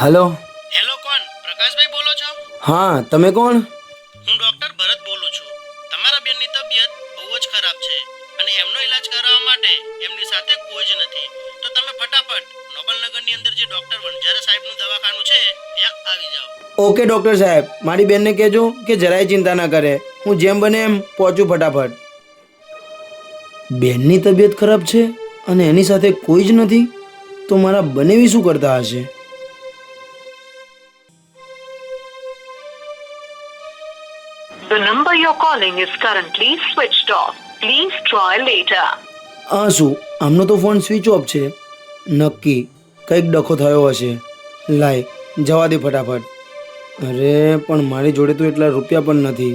Hello. Hello, કોણ? પ્રકાશભાઈ બોલો છો? હા, તમે કોણ? હું ડોક્ટર ભરત બોલું છું. તમારા બેનની તબિયત બહુ જ ખરાબ છે અને એમનો ઈલાજ કરાવવા માટે એમની સાથે કોઈ જ નથી. તો તમે ફટાફટ નોબલનગરની અંદર જે ડોક્ટર વણજારા સાહેબનું દવાખાનું છે ત્યાં આવી જાઓ. ઓકે ડૉક્ટર સાહેબ, મારી બેનને કહેજો કે જરાય ચિંતા ના કરે. હું જેમ બને એમ પહોંચું ફટાફટ. બેનની તબિયત ખરાબ છે અને એની સાથે કોઈ જ નથી, તો મારા બનેવી શું કરતા હશે? The number you're calling is currently switched off. Please try later. શું આમનો તો ફોન સ્વિચ ઓફ છે? નક્કી કંઈક ડખો થયો હશે. લાય જવા દે ફટાફટ. અરે પણ મારી જોડે તો એટલા રૂપિયા પણ નથી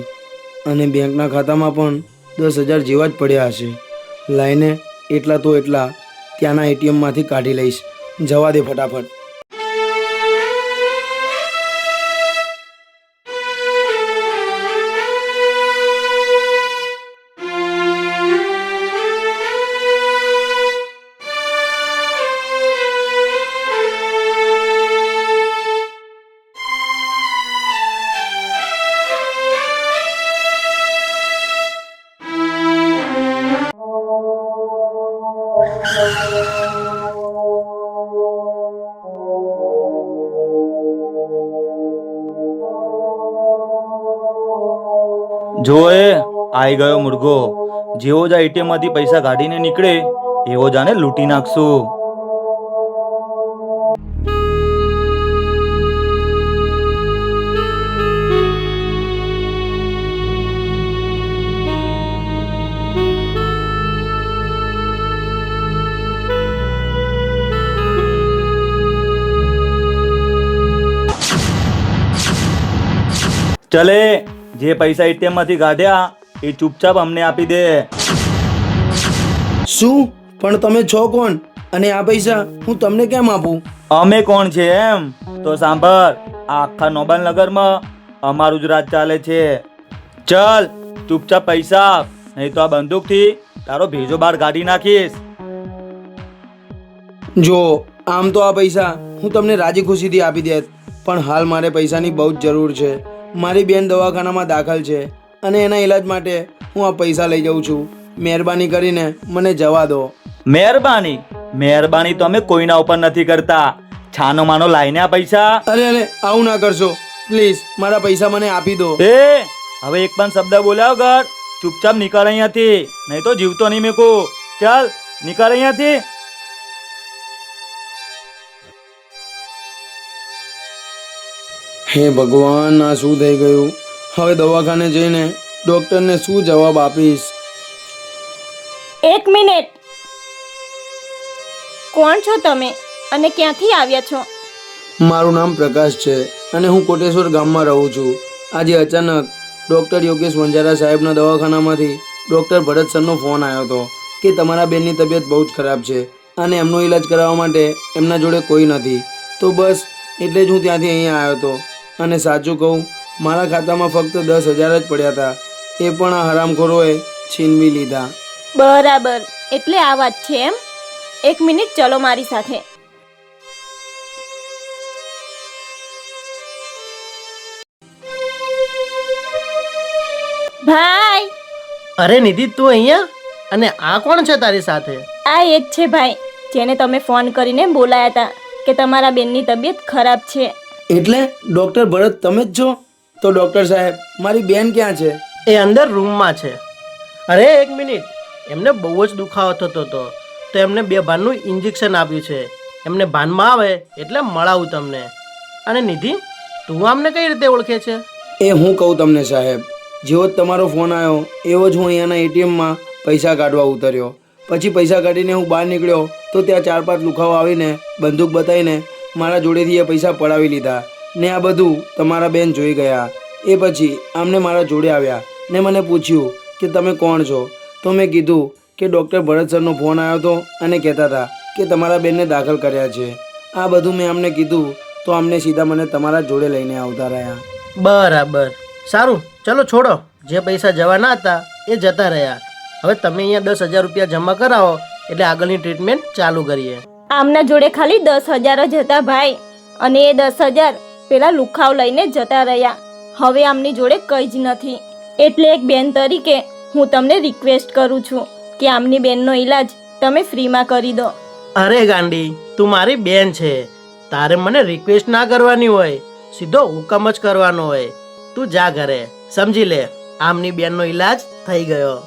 અને બેંકના ખાતામાં પણ 10,000 જેવા જ પડ્યા હશે. લાઈને એટલા તો એટલા ત્યાંના એટીએમમાંથી કાઢી લઈશ. જવા દે ફટાફટ. જો એ આઈ ગયો મુર્ગો. જેવો જ એટીએમ માંથી પૈસા કાઢીને નીકળે એવો જાને લૂંટી નાખશું. ચલે, જે પૈસા એટીએમ માંથી કાઢ્યા એ ચૂપચાપ અમને આપી દે. શું? પણ તમે છો કોણ અને આ પૈસા હું તમને કેમ આપું? અમે કોણ છે એમ તો સાંભળ, આ આખા નોબલનગરમાં અમારું જ રાજ ચાલે છે. ચલ ચૂપચાપ પૈસા આપ, નહીં તો આ બંદૂકથી તારો ભેજો બહાર કાઢી નાખીશ. જો આમ તો આ પૈસા હું તમને રાજી ખુશીથી આપી દેત, પણ હાલ મારે પૈસાની બહુ જ જરૂર છે. મારી બેન દવાખાનામાં દાખલ છે અને એના ઈલાજ માટે હું આ પૈસા લઈ જાઉં છું. મહેરબાની કરીને મને જવા દો. મહેરબાની? મહેરબાની તો અમે કોઈના ઉપર નથી કરતા. છાનો માનો લાઈને આ પૈસા. અરે આવું ના કરશો પ્લીઝ, મારા પૈસા મને આપી દો. એ હવે એક પણ શબ્દ બોલ્યા વગર ચૂપચાપ નીકળ અહીંયાથી, નહીં તો જીવતો નહીં મેકું. ચાલ નીકળ અહીંયાથી. હે ભગવાન, આ શું થઈ ગયું? હવે દવાખાને જઈને ડૉક્ટરને શું જવાબ આપીશ? એક મિનિટ. કોણ છો તમે અને ક્યાંથી આવ્યા છો? મારું નામ પ્રકાશ છે અને હું કોટેશ્વર ગામમાં રહું છું. આજે અચાનક ડૉક્ટર યોગેશ વણજારા સાહેબના દવાખાનામાંથી ડૉક્ટર ભરત સરનો ફોન આવ્યો હતો કે તમારા બેનની તબિયત બહુ જ ખરાબ છે અને એમનો ઈલાજ કરાવવા માટે એમના જોડે કોઈ નથી. તો બસ એટલે જ હું ત્યાંથી અહીંયા આવ્યો હતો. અને સાચું કહું, મારા ખાતામાં ફક્ત 10,000 જ પડ્યા હતા. એ પણ આ હરામખોરોએ છીનવી લીધા. બરાબર, એટલે આ વાત છે એમ. એક મિનિટ, ચલો મારી સાથે. ભાઈ. અરે નિધિ, તું અહીંયા? અને આ કોણ છે તારી સાથે? આ એ જ છે ભાઈ, જેને તમે ફોન કરીને બોલાયા હતા કે તમારા બેનની તબિયત ખરાબ છે. એટલે ડૉક્ટર ભરત તમે જ છો? તો ડૉક્ટર સાહેબ, મારી બેન ક્યાં છે? એ અંદર રૂમમાં છે. અરે એક મિનિટ, એમને બહુ જ દુખાવો થતો હતો તો એમને 2 ભાનનું ઇન્જેક્શન આપ્યું છે. એમને ભાનમાં આવે એટલે મળાવું તમને. અને નિધિ, તું આમને કઈ રીતે ઓળખે છે? એ હું કહું તમને સાહેબ, જેવો જ તમારો ફોન આવ્યો એવો જ હું અહીંયાના એટીએમમાં પૈસા કાઢવા ઉતર્યો. પછી પૈસા કાઢીને હું બહાર નીકળ્યો તો ત્યાં 4-5 લુખાઓ આવીને બંદૂક બતાવીને મારા જોડેથી એ પૈસા પડાવી લીધા ને આ બધું તમારા બેન જોઈ ગયા. એ પછી આમને મારા જોડે આવ્યા ને મને પૂછ્યું કે તમે કોણ છો? તો મેં કીધું કે ડૉક્ટર ભરત સરનો ફોન આવ્યો હતો અને કહેતા હતા કે તમારા બેનને દાખલ કર્યા છે. આ બધું મેં આમને કીધું તો આમને સીધા મને તમારા જોડે લઈને આવતા રહ્યા. બરાબર, સારું, ચલો છોડો. જે પૈસા જવાના હતા એ જતા રહ્યા. હવે તમે અહીંયા 10,000 રૂપિયા જમા કરાવો એટલે આગળની ટ્રીટમેન્ટ ચાલુ કરીએ. આમના જોડે ખાલી 10,000 જ હતા ભાઈ, અને એ 10,000 પેલા લુખાવ લઈને જતા રહ્યા. હવે આમની જોડે કંઈ જ નથી. એટલે એક બેન તરીકે હું તમને રિક્વેસ્ટ કરું છું કે આમની બેનનો ઈલાજ તમે ફ્રીમાં કરી દો. અરે ગાંડી, તું મારી બેન છે, તારે મને રિક્વેસ્ટ ના કરવાની હોય, સીધો હુકમ જ કરવાનો હોય. તું જા ઘરે, સમજી લે, આમની બેનનો ઈલાજ થઈ ગયો.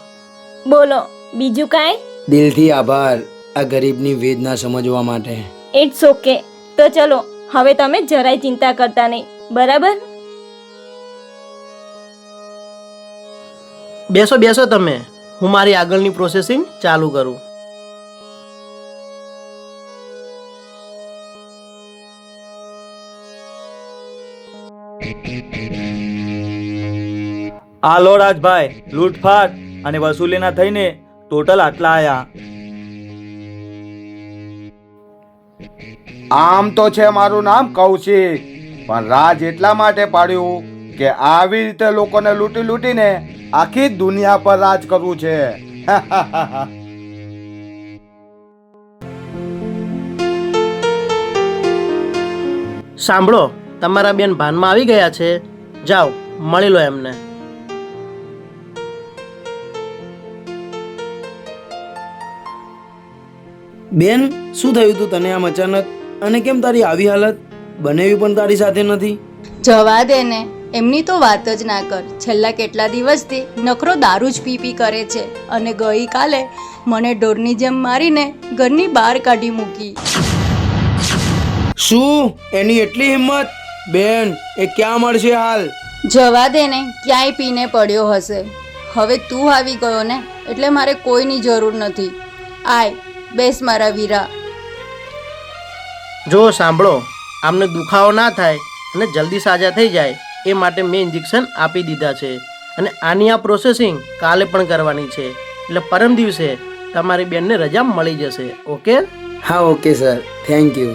બોલો બીજું કાંઈ? દિલથી આભાર આ ગરીબની વેદના સમજવા માટે. It's okay. તો ચલો હવે તમે જરાય ચિંતા કરતા નહીં, બરાબર? બેસો બેસો તમે, હું મારી આગળની પ્રોસેસિંગ ચાલુ કરું. આ લો રાજભાઈ, લૂંટફાટ અને વસૂલીના થઈને ટોટલ આટલા આયા. આમ તો છે મારું નામ કૌશિક, પણ રાજ એટલા માટે પાડ્યું કે આવી રીતે લોકોને લૂંટી લૂંટીને આખી દુનિયા પર રાજ કરવું છે. સાંભળો, તમારા બેન ભાનમાં આવી ગયા છે, જાઓ મળી લો એમને. બેન, શું થયું તું તને આમ અચાનક? અને કેમ તારી આવી હાલત? બનેવી પણ તારી સાથે નથી. જવા દે ને, એમની તો વાત જ ના કર. છેલ્લા કેટલા દિવસથી નખરો દારૂ જ પી કરે છે અને ગઈકાલે મને ઢોરની જેમ મારીને ઘરની બહાર કાઢી મૂકી. શું એની એટલી હિંમત? બેન, એ ક્યાં મળશે હાલ? જવા દે ને, ક્યાંય પીને પડ્યો હશે. હવે તું આવી ગયો ને એટલે મારે કોઈની જરૂર નથી. આય બેસ મારા વીરા. જો સાંભળો, આમને દુખાવો ના થાય અને જલ્દી સાજા થઈ જાય એ માટે મેં ઇન્જેક્શન આપી દીધા છે અને આની આ પ્રોસેસિંગ કાલે પણ કરવાની છે, એટલે પરમ દિવસે તમારી બેનને રજા મળી જશે. ઓકે? હા ઓકે સર, થેન્ક યુ.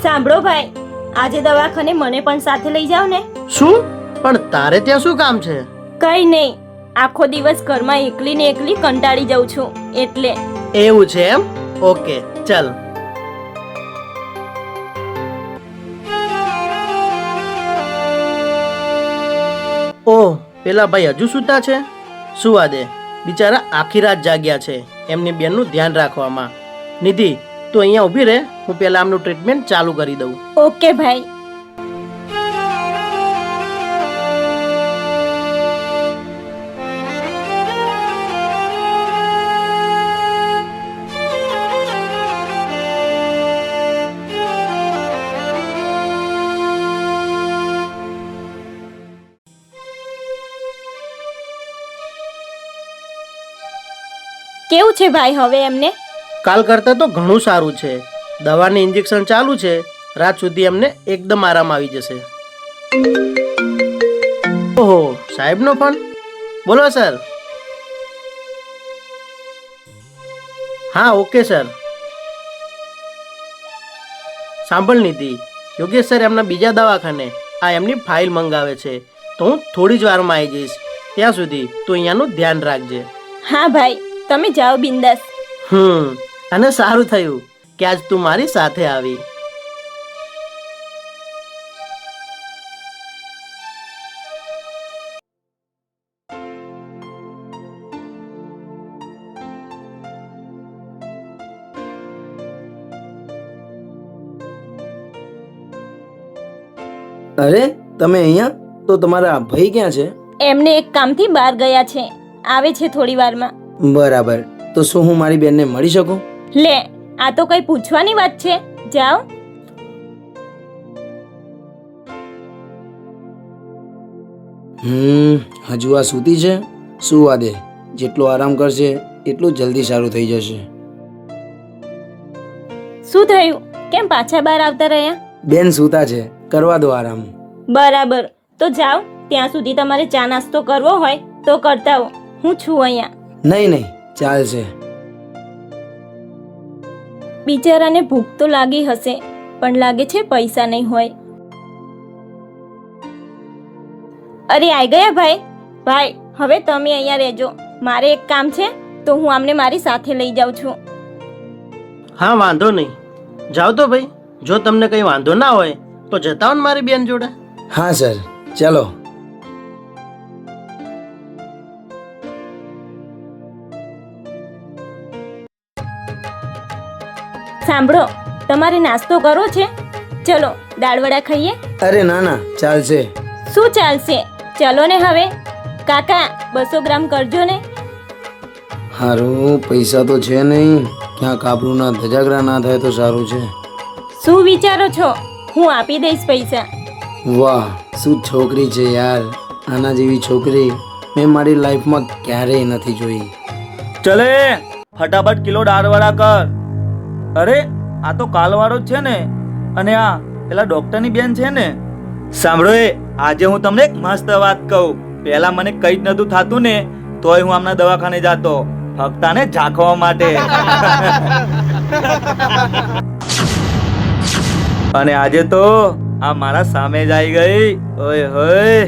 સાંભળો ભાઈ, આજે દવાખાને મને પણ સાથે લઈ જાઓ ને. શું? પણ તારે ત્યાં શું કામ છે? કંઈ નહીં, આખો દિવસ ઘરમાં એકલી ને એકલી કંટાળી જાઉં છું એટલે. એવું છે એમ? ઓકે, ચાલ. ઓહ, પેલા ભાઈ હજુ સૂતા છે? સુવા દે, બિચારા આખી રાત જાગ્યા છે એમની બેનનું ધ્યાન રાખવામાં. નિધિ, તું અહીંયા ઊભી રહે, હું પેલા આમનું ટ્રીટમેન્ટ ચાલુ કરી દઉં. ઓકે ભાઈ. કેવું છે ભાઈ હવે એમને? કાલ કરતાં તો ઘણું સારું છે. દવાની ઇન્જેક્શન ચાલુ છે, રાત સુધી એમને એકદમ આરામ આવી જશે. ઓહો, સાહેબનો ફોન. બોલો સર. હા ઓકે સર. સાંભળ નિધિ, યોગેશ સર એમના બીજા દવાખાને આ એમની ફાઇલ મંગાવે છે, તો હું થોડી જ વારમાં આવી જઈશ. ત્યાં સુધી તું અહીંયાનું ધ્યાન રાખજે. હા ભાઈ, તમે જાઓ બિંદાસ. અને સારું થયું કે આજ તું મારી સાથે આવી. અરે, તમે અહીંયા? તો તમારા ભાઈ ક્યાં છે? એમને એક કામથી બહાર ગયા છે, આવે છે થોડી વારમાં. બરાબર, તો શું હું મારી બેનને મળી શકું? લે, આ તો કઈ પૂછવાની વાત છે. જાઓ. હજુ આ સૂતી છે? સુવા દે, જેટલો આરામ કરશે એટલું જલ્દી સારું થઈ જશે. શું થયું? કેમ પાછા બહાર આવતા રહ્યા? બેન સૂતા છે, કરવા દો આરામ. બરાબર, તો જાઓ. ત્યાં સુધી તમારે ચા નાસ્તો કરવો હોય તો કરતા હો, હું છું અહીંયા. નહીં નહીં, ચાલશે. બિચારાને ભૂખ તો લાગી હશે, પણ લાગે છે પૈસા નહીં હોય. અરે આઈ ગયા ભાઈ. ભાઈ હવે તમે અહીંયા રહેજો, મારે એક કામ છે તો હું આમને મારી સાથે લઈ જાઉં છું. હા વાંધો નહીં, જાઓ તો ભાઈ. જો તમને કંઈ વાંધો ના હોય તો જતા હો ને મારી બેન જોડે. હા સર, ચાલો. સાંભળો, તમારે નાસ્તો કરવો છે? ચલો દાળવડા ખાઈએ. અરે ના ના, ચાલશે. શું ચાલશે? ચલો ને હવે. કાકા 200 ગ્રામ કરજો ને. હારું, પૈસા તો છે નહીં. ક્યાંક આબરૂના ધજાગરા ના થાય તો સારું છે. શું વિચારો છો? હું આપી દઈશ પૈસા. વાહ, શું છોકરી છે યાર. આના જેવી છોકરી મેં મારી લાઈફમાં ક્યારેય નથી જોઈ. ચલે ફટાફટ કિલો દાળવડા કર. અરે આ તો કાલવાળો જ છે ને, અને આ પેલા ડોક્ટરની બેન છે ને. સાંભળો, આજે હું તમને એક મસ્ત વાત કહું. પહેલા મને કઈ જ નતું થતું ને, તોય હું આમના દવાખાને જાતો ફક્ત આને ઝાંખવા માટે. અને આજે તો આ મારા સામે જ આવી ગઈ. ઓય હોય.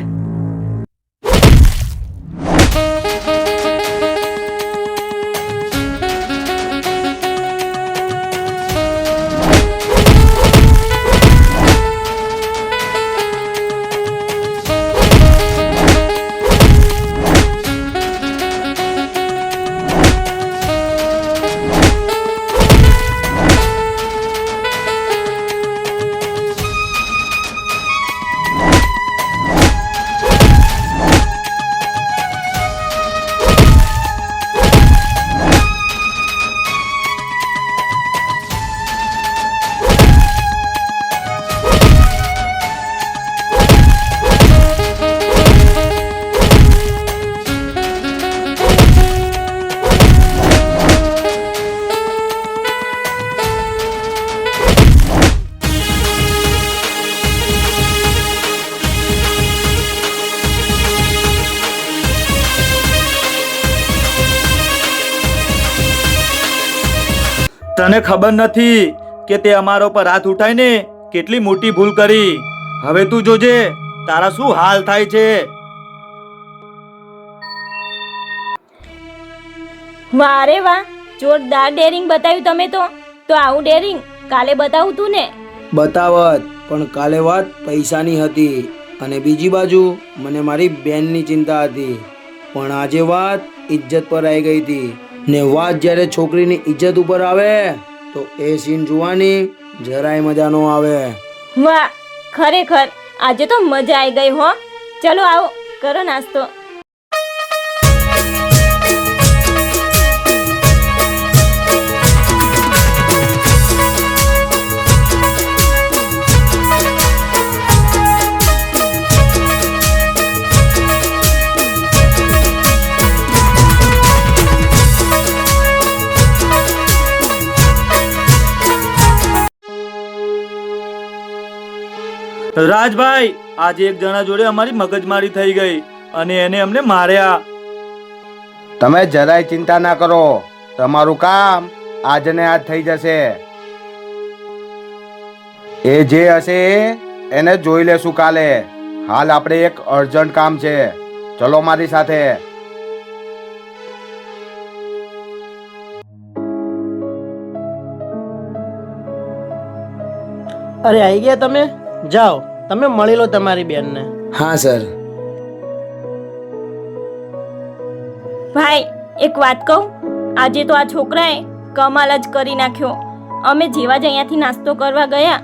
તને ખબર નથી કે તે અમારો પર હાથ ઉઠાઈને કેટલી મોટી ભૂલ કરી. હવે તું જોજે તારા શું હાલ થાય છે. વાહ રે વાહ, જોરદાર ડેરિંગ બતાવ્યું તમે તો આવું ડેરિંગ કાલે બતાવું તું ને. બતાવત, પણ કાલે વાત પૈસાની હતી અને બીજી બાજુ મને મારી બેનની ચિંતા હતી. પણ આજે વાત ઇજ્જત પર આવી ગઈ હતી. ને વાત જ્યારે છોકરીની ઇજ્જત ઉપર આવે તો એ સીન જોવાની જરાય મજા ન આવે. વાહ, ખરેખર આજે તો મજા આવી ગઈ હો. ચલો આવો, કરો નાસ્તો. રાજભાઈ, આજે એક જણા જોડે અમારી મગજમારી થઈ ગઈ અને એને અમને માર્યા. તમે જરાય ચિંતા ના કરો, તમારું કામ આજ ને આજ થઈ જશે. એ જે હશે એને જોઈ લેશું કાલે. હાલ આપણે એક અર્જન્ટ કામ છે, ચલો મારી સાથે. અરે આવી ગયા તમે? જાઓ, તમે મળી લો તમારી બેનને. હા સર. ભાઈ એક વાત કહું, આજે તો આ છોકરાએ કમાલ જ કરી નાખ્યો. અમે જેવા જ અહીંયાથી નાસ્તો કરવા ગયા,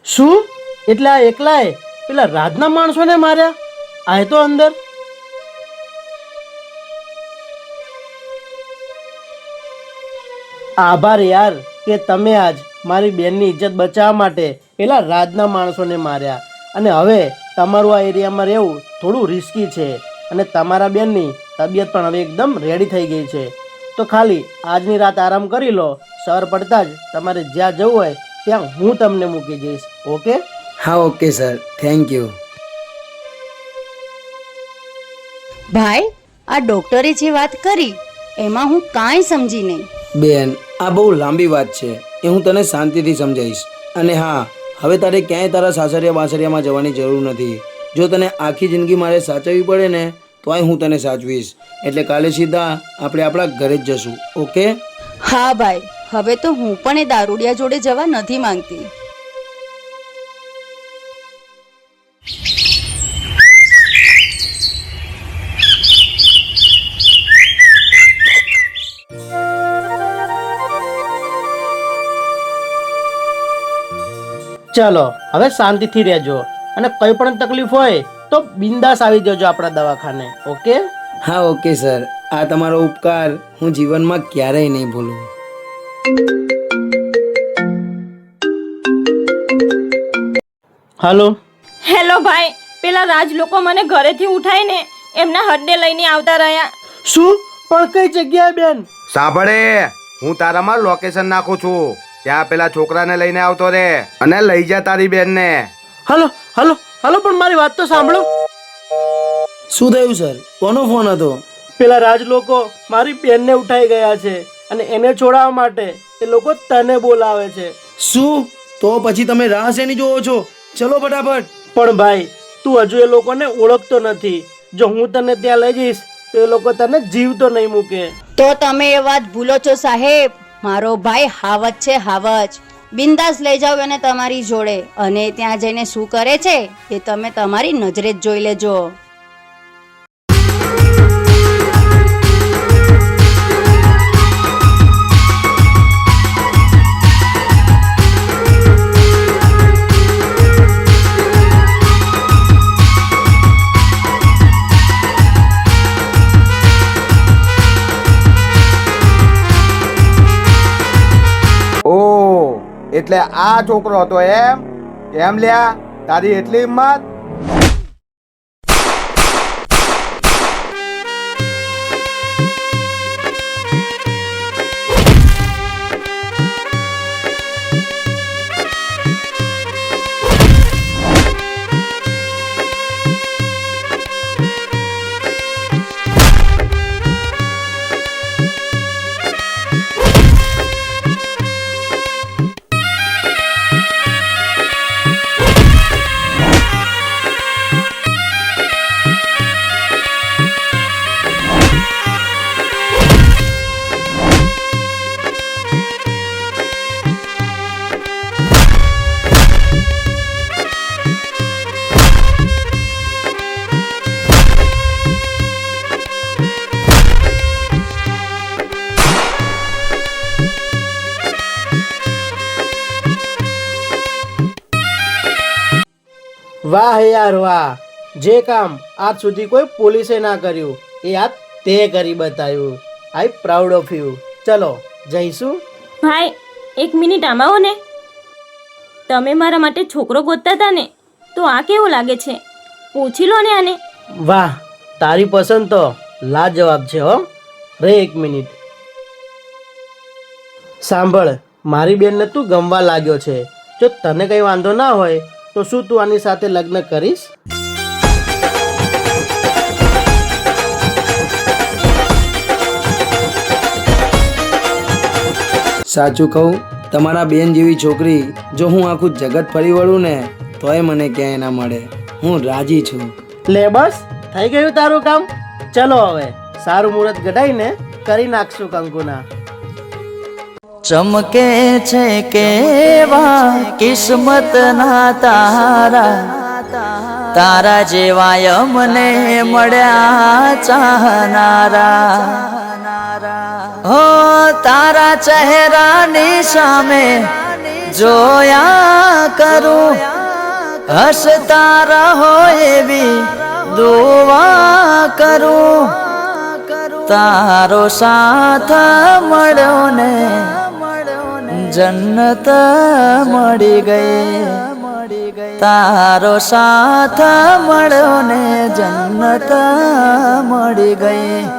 શું? એટલે આ એકલાએ પેલા રાજના માણસોને માર્યા? આય તો અંદર. આભાર યાર કે તમે આજ મારી બેનની ઇજ્જત બચાવવા માટે પેલા રાજના માણસોને માર્યા. અને હવે તમારું આ એરિયામાં રહેવું થોડું રિસ્કી છે અને તમારા બેનની તબિયત પણ હવે એકદમ રેડી થઈ ગઈ છે. તો ખાલી આજની રાત આરામ કરી લો. સવાર પડતા જ તમારે જ્યાં જવું હોય ત્યાં હું તમને મૂકી જઈશ. ઓકે? હા ઓકે સર, થેન્ક યુ. ભાઈ, આ ડોક્ટરે જે વાત કરી એમાં હું કાંઈ સમજી નહીં. બેન, આ બહુ લાંબી વાત છે, એ હું તને શાંતિથી સમજાવીશ. અને હા, હવે તારે ક્યાંય તારા સાસરિયા બાસરિયામાં જવાની જરૂર નથી. જો તને આખી જિંદગી મારે સાચવવી પડે ને તોય હું તને સાચવીશ. એટલે કાલે સીધા આપણે આપણા ઘરે જ જશું. ઓકે? હા ભાઈ, હવે તો હું પણ એ દારૂડિયા જોડે જવા નથી માંગતી. ચલો હવે શાંતિથી રહેજો અને કંઈ પણ તકલીફ હોય તો બિંદાસ આવી જજો આપણા દવાખાને. ઓકે? હા ઓકે સર, આ તમારો ઉપકાર હું જીવનમાં ક્યારેય નહીં ભૂલું. હાલો. હેલો ભાઈ, પેલા રાજ લોકો મને ઘરેથી ઉઠાઈને એમના હડ્ડે લઈને આવતા રહ્યા. શું? પણ કઈ જગ્યાએ બેન? સાંભળે, હું તારામાં લોકેશન નાખું છું. ત્યાં પેલા છોકરાને લઈને આવતો રે અને લઈ જા તારી બેનને. હલો હલો હલો, પણ મારી વાત તો સાંભળો. શું થયું સર? કોનો ફોન હતો? પેલા રાજ લોકો મારી બેનને ઉઠાઈ ગયા છે અને એને છોડાવવા માટે એ લોકો તને બોલાવે છે. શું? તો પછી તમે રાહ શેની જોવો છો? ચલો ફટાફટ. પણ ભાઈ, તું હજુ એ લોકોને ઓળખતો નથી. જો હું તને ત્યાં લઈ જઈશ તો એ લોકો તને જીવતો નહીં મૂકે. તો તમે એ વાત ભૂલો છો સાહેબ. મારો ભાઈ હાવજ છે, હાવજ. બિંદાસ લઈ જાઓ એને તમારી જોડે, અને ત્યાં જઈને શું કરે છે એ તમે તમારી નજરે જ જોઈ લેજો. એટલે આ છોકરો હતો એમ? કેમ લ્યા, તારી એટલી હિંમત? વાહ યાર વાહ, જે કામ આજ સુધી કોઈ પોલીસે ના કર્યું એ આજ તે કરી બતાવ્યું. આઈ પ્રાઉડ ઓફ યુ. ચલો જઈશું. ભાઈ, એક મિનિટ આમાં આવો ને. તમે મારા માટે છોકરો ગોતતા હતા ને, તો આ કેવો લાગે છે? પૂછી લો ને આને. વાહ, તારી પસંદ તો લાજવાબ છે હો. રે એક મિનિટ. સાંભળ, મારી બેનને તું ગમવા લાગ્યો છે. જો તને કંઈ વાંધો ના હોય તો શું તું આની સાથે લગ્ન કરીશ? સાચું કહું, તમારા બેન જેવી છોકરી જો હું આખું જગત ફરી વળું ને તોય મને ક્યાંય ના મળે. હું રાજી છું. લે બસ, થઈ ગયું તારું કામ. ચલો હવે સારું મુહૂર્ત ઘટાઈને કરી નાખશું કંકુના. ચમકે છે કેવા કિસ્મત ના તારા, તારા જેવા મને મળ્યા ચાહનારા. હો તારા ચહેરાની સામે જોયા કરું, હસતા રહો એવી દુઆ કરું. તારો સાથ મળ્યો ને જન્નત મળી ગઈ તારો સાથ મળ્યો ને જન્નત મળી ગઈ